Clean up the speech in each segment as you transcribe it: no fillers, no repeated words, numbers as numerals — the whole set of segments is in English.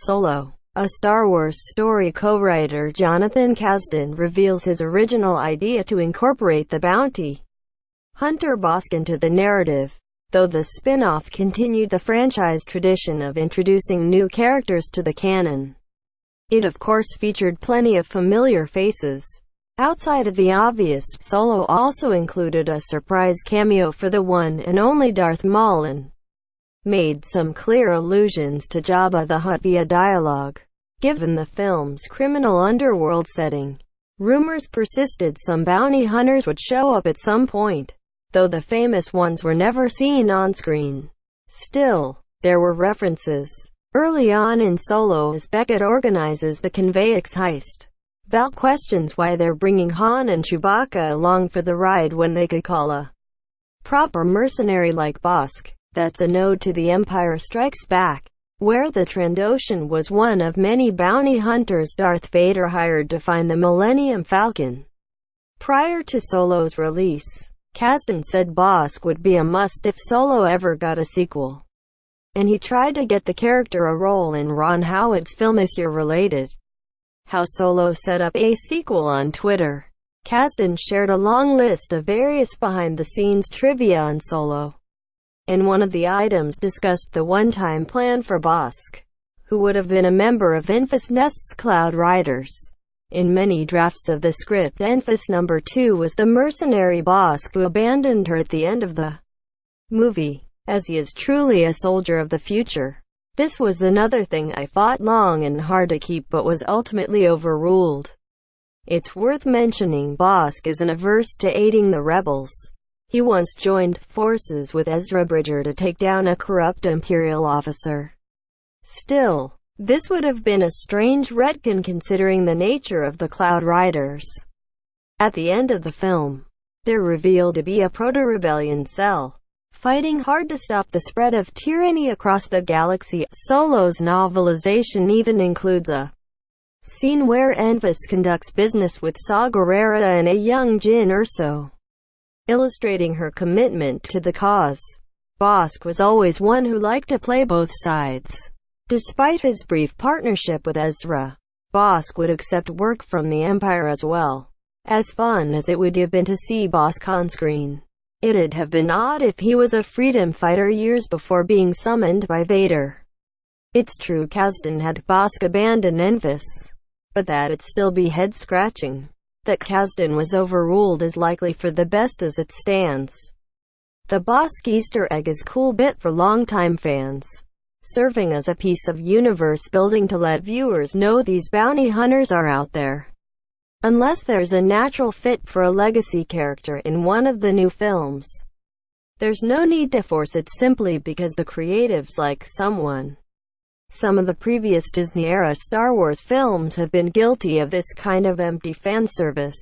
Solo. A Star Wars story co-writer Jonathan Kasdan reveals his original idea to incorporate the bounty hunter Bossk into the narrative, though the spin-off continued the franchise tradition of introducing new characters to the canon. It of course featured plenty of familiar faces. Outside of the obvious, Solo also included a surprise cameo for the one and only Darth Maul and made some clear allusions to Jabba the Hutt via dialogue. Given the film's criminal underworld setting, rumors persisted some bounty hunters would show up at some point, though the famous ones were never seen on screen. Still, there were references early on in Solo as Beckett organizes the Convex heist. Val questions why they're bringing Han and Chewbacca along for the ride when they could call a proper mercenary like Bossk. That's a nod to The Empire Strikes Back, where the Trandoshan was one of many bounty hunters Darth Vader hired to find the Millennium Falcon. Prior to Solo's release, Kasdan said Bossk would be a must if Solo ever got a sequel, and he tried to get the character a role in Ron Howard's film this year. Related how Solo set up a sequel on Twitter, Kasdan shared a long list of various behind-the-scenes trivia on Solo, and one of the items discussed the one-time plan for Bossk, who would have been a member of Enfys Nest's Cloud Riders. In many drafts of the script, Enfys number 2 was the mercenary Bossk who abandoned her at the end of the movie, as he is truly a soldier of the future. This was another thing I fought long and hard to keep but was ultimately overruled. It's worth mentioning Bossk isn't averse to aiding the rebels. He once joined forces with Ezra Bridger to take down a corrupt Imperial officer. Still, this would have been a strange retcon considering the nature of the Cloud Riders. At the end of the film, they're revealed to be a proto-rebellion cell, fighting hard to stop the spread of tyranny across the galaxy. Solo's novelization even includes a scene where Enfys conducts business with Saw Gerrera and a young Jyn Erso, illustrating her commitment to the cause. Bossk was always one who liked to play both sides. Despite his brief partnership with Ezra, Bossk would accept work from the Empire as well. As fun as it would have been to see Bossk on screen, it'd have been odd if he was a freedom fighter years before being summoned by Vader. It's true Kasdan had Bossk abandon Enfys, but that'd still be head-scratching. That Kasdan was overruled is likely for the best as it stands. The Bossk Easter egg is a cool bit for longtime fans, serving as a piece of universe building to let viewers know these bounty hunters are out there. Unless there's a natural fit for a legacy character in one of the new films, there's no need to force it simply because the creatives like someone. Some of the previous Disney-era Star Wars films have been guilty of this kind of empty fan service.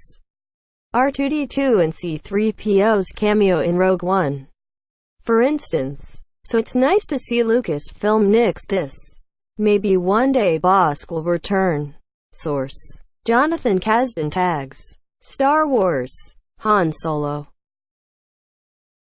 R2-D2 and C-3PO's cameo in Rogue One, for instance. So it's nice to see Lucasfilm nix this. Maybe one day Bossk will return. Source: Jonathan Kasdan. Tags: Star Wars, Han Solo.